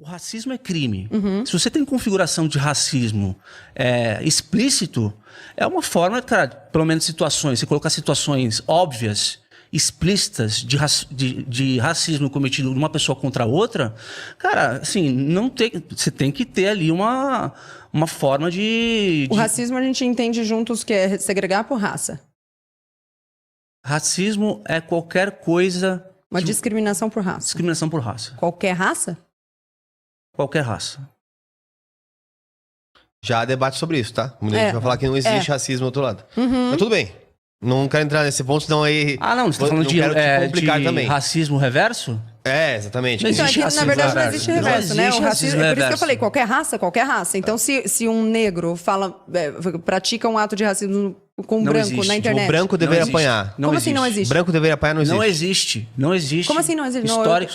O racismo é crime. Se você tem configuração de racismo explícito, é uma forma, cara, pelo menos situações, você colocar situações óbvias, explícitas de racismo cometido de uma pessoa contra a outra, cara, assim, você tem que ter ali uma forma de... O racismo a gente entende juntos que é segregar por raça. Racismo é qualquer coisa... Uma discriminação por raça. Discriminação por raça. Qualquer raça? Qualquer raça. Já há debate sobre isso, tá? A gente vai falar que não existe racismo do outro lado. Mas tudo bem. Não quero entrar nesse ponto, senão aí... Você tá falando de complicar também. Racismo reverso? Exatamente. Então, existe na verdade, não existe reverso, né? Existe O racismo, racismo por isso que eu falei, reverso. qualquer raça. Então, se um negro pratica um ato de racismo com um Não branco existe. na internet... O branco deveria apanhar. Como assim não existe? Branco deveria apanhar, não existe. Não existe. Não existe. Como assim não existe? Histórico,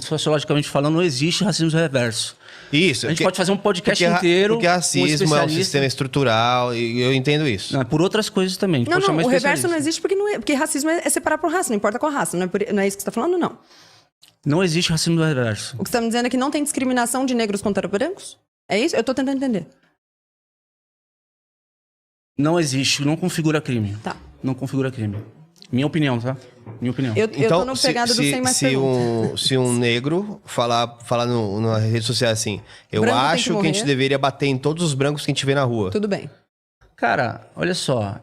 sociologicamente falando, não existe racismo reverso. Isso. A gente pode fazer um podcast inteiro. Porque racismo é um sistema estrutural, e eu entendo isso. Não, por outras coisas também. Não, o reverso não existe porque racismo é separar por raça, não importa qual raça. Não é isso que você está falando, não. Não existe racismo reverso. O que você está me dizendo é que não tem discriminação de negros contra brancos? É isso? Eu estou tentando entender. Não existe, não configura crime. Tá. Não configura crime. Minha opinião, tá? Minha opinião. Eu tô no pegado do sem mais perguntas. Se um negro falar na rede social assim, eu Branco acho que a gente deveria bater em todos os brancos que a gente vê na rua. Tudo bem. Cara, olha só.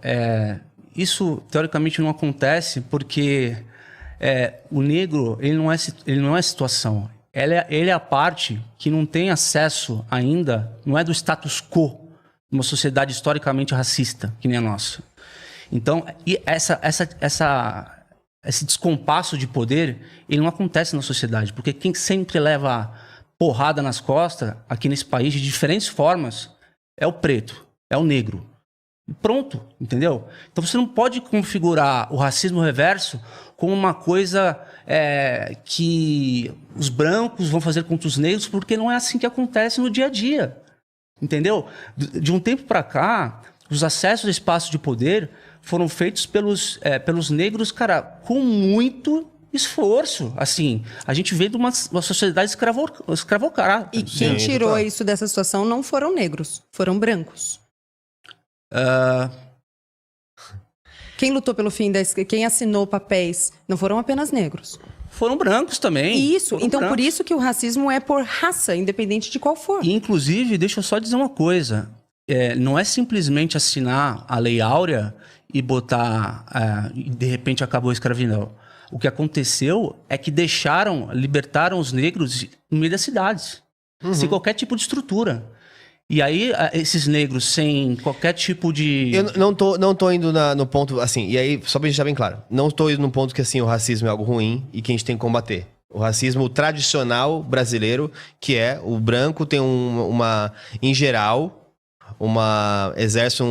Isso, teoricamente, não acontece porque o negro, ele não é situação. Ele é a parte que não tem acesso ainda, não é do status quo, uma sociedade historicamente racista, que nem a nossa. Então, esse descompasso de poder, ele não acontece na sociedade, porque quem sempre leva porrada nas costas, aqui nesse país, de diferentes formas, é o preto, é o negro. Pronto, entendeu? Então você não pode configurar o racismo reverso como uma coisa que os brancos vão fazer contra os negros, porque não é assim que acontece no dia a dia. Entendeu? De um tempo para cá, os acessos a espaços de poder foram feitos pelos negros, cara, com muito esforço. Assim, a gente veio de uma sociedade escravocrata. E quem tirou isso dessa situação não foram negros, foram brancos. Quem lutou pelo fim quem assinou papéis não foram apenas negros. Foram brancos também. Isso. Então, por isso que o racismo é por raça, independente de qual for. E, inclusive, deixa eu só dizer uma coisa. Não é simplesmente assinar a Lei Áurea e botar... e de repente acabou a escravidão. O que aconteceu é que libertaram os negros no meio das cidades. Sem qualquer tipo de estrutura. E aí, esses negros sem qualquer tipo de... Eu não tô indo no ponto, assim, e aí, só pra gente deixar bem claro, não tô indo no ponto que, assim, o racismo é algo ruim e que a gente tem que combater. O racismo tradicional brasileiro, que é o branco tem em geral, exerce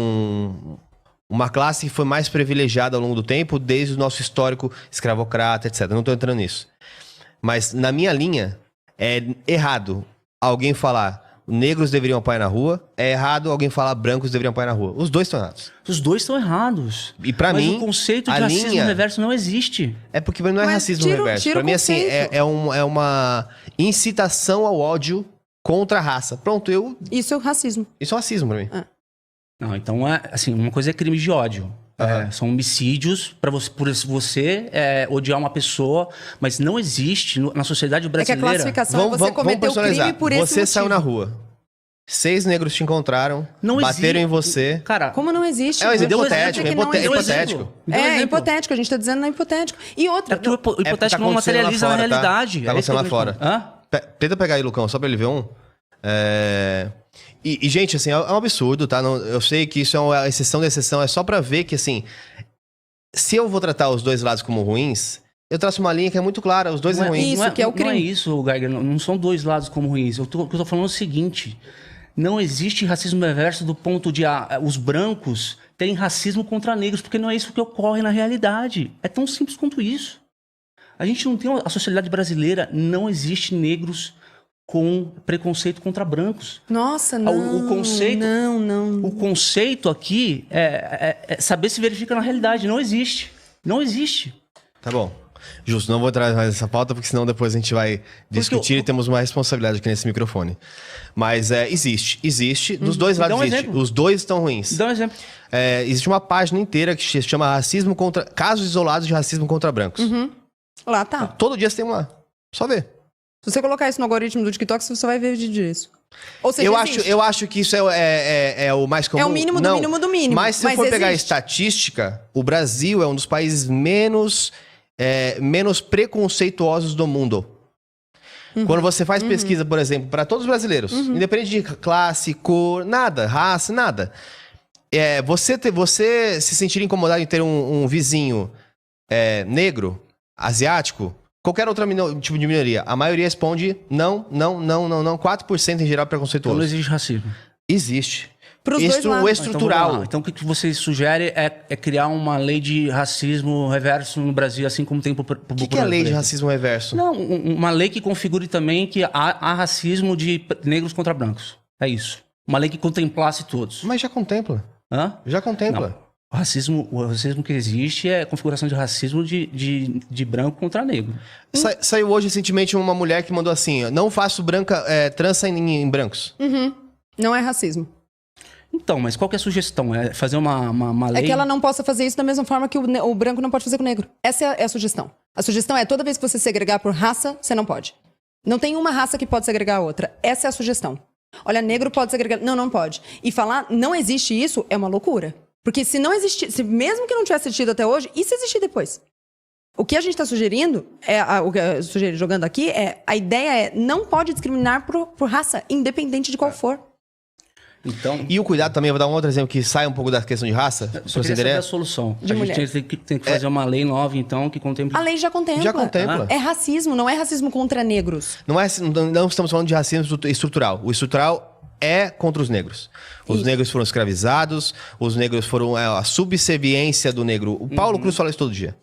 uma classe que foi mais privilegiada ao longo do tempo, desde o nosso histórico escravocrata, etc. Não tô entrando nisso. Mas, na minha linha, é errado alguém falar... Negros deveriam apanhar na rua. É errado alguém falar brancos deveriam apanhar na rua. Os dois estão errados. Os dois estão errados. E pra mim, o conceito de racismo reverso não existe. É porque não é racismo reverso. Pra mim, assim, é uma incitação ao ódio contra a raça. Pronto, Isso é o racismo. Isso é racismo pra mim. Não, então, assim, uma coisa é crime de ódio. São homicídios por você odiar uma pessoa, mas não existe na sociedade brasileira... É que a classificação você cometeu o crime por esse motivo. Você saiu na rua, 6 negros te encontraram, bateram em você... Cara, como não existe? É um exemplo hipotético, hipotético. É hipotético, a gente tá dizendo não é hipotético. E outra... o hipotético não materializa na realidade. Tá acontecendo lá fora. Tenta pegar aí, Lucão, só pra ele ver um. E, gente, assim, é um absurdo, tá? Eu sei que isso é uma exceção da exceção, é só pra ver que, assim, se eu vou tratar os dois lados como ruins, eu traço uma linha que é muito clara, os dois são ruins. Isso, que é o crime. Não é isso, Geiger, não são dois lados como ruins. Eu tô falando o seguinte, não existe racismo reverso do ponto de os brancos terem racismo contra negros, porque não é isso que ocorre na realidade. É tão simples quanto isso. A gente não tem... A sociedade brasileira não existe negros com preconceito contra brancos. Nossa, não. O conceito, não. O conceito aqui é saber se verifica na realidade. Não existe. Não existe. Tá bom. Justo, não vou trazer mais essa pauta, porque senão depois a gente vai discutir o- e temos uma responsabilidade aqui nesse microfone. Mas existe. Dos dois Dá lados um existe. exemplo. Os dois estão ruins. Dá um exemplo. Existe uma página inteira que se chama Racismo contra... Casos isolados de racismo contra brancos. Lá tá. Todo dia você tem um lá. Só ver. Se você colocar isso no algoritmo do TikTok, você só vai ver vídeo disso. Ou seja, Eu acho que isso é o mais comum. É o mínimo do Não. mínimo do mínimo. Mas se eu for pegar a existe. estatística, o Brasil é um dos países menos preconceituosos do mundo. Quando você faz pesquisa, por exemplo, para todos os brasileiros, independente de classe, cor, nada, raça, nada. Você se sentir incomodado em ter um vizinho negro, asiático, qualquer outro tipo de minoria, a maioria responde não, 4% em geral Então preconceituoso. não existe racismo. Existe. Pros dois lados. Estrutural. Então, então o que você sugere é criar uma lei de racismo reverso no Brasil, assim como tem pro O que é a lei de racismo reverso? Não, uma lei que configure também que há racismo de negros contra brancos. É isso. Uma lei que contemplasse todos. Mas já contempla. Hã? Já contempla. Não. O racismo que existe é a configuração de racismo de branco contra negro. Saiu hoje recentemente uma mulher que mandou assim: não faço trança em brancos. Não é racismo. Então, mas qual que é a sugestão? É fazer uma lei... É que ela não possa fazer isso da mesma forma que o branco não pode fazer com o negro. Essa é a sugestão. A sugestão é toda vez que você segregar por raça, você não pode. Não tem uma raça que pode segregar a outra. Essa é a sugestão. Olha, negro pode segregar... Não pode. E falar não existe isso é uma loucura. Porque se não existir... mesmo que não tivesse existido até hoje, e se existir depois? O que a gente está sugerindo, jogando aqui, a ideia é não pode discriminar por raça, independente de qual for. Então, E o cuidado também, eu vou dar um outro exemplo que sai um pouco da questão de raça. pra só você queria saber entender. a solução. De a mulher. gente tem que fazer uma lei nova, então, que contemple... A lei já contempla. Já contempla. É racismo, não é racismo contra negros. Não estamos falando de racismo estrutural. O estrutural é contra os negros. Os negros foram escravizados, os negros foram a subserviência do negro. O Paulo Cruz fala isso todo dia.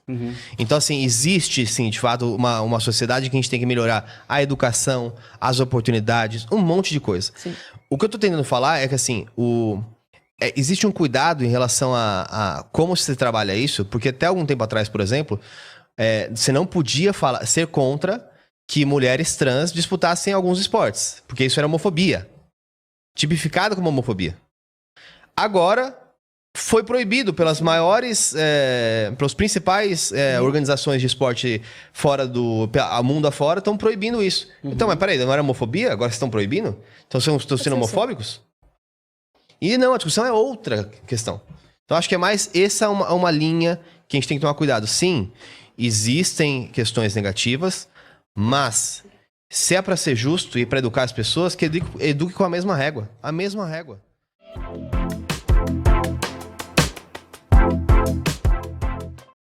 Então, assim, existe, sim, de fato, uma sociedade que a gente tem que melhorar a educação, as oportunidades, um monte de coisa. Sim. O que eu tô tentando falar é que, assim, existe um cuidado em relação a como se trabalha isso, porque até algum tempo atrás, por exemplo, você não podia ser contra que mulheres trans disputassem alguns esportes, porque isso era homofobia. Tipificado como homofobia. Agora, foi proibido pelas maiores, pelas principais organizações de esporte a mundo afora, estão proibindo isso. Então, mas peraí, não era homofobia? Agora vocês estão proibindo? Então vocês estão sendo homofóbicos? E não, a discussão é outra questão. Então, acho que essa é uma linha que a gente tem que tomar cuidado. Sim, existem questões negativas, mas se é para ser justo e para educar as pessoas, que eduque com a mesma régua. A mesma régua.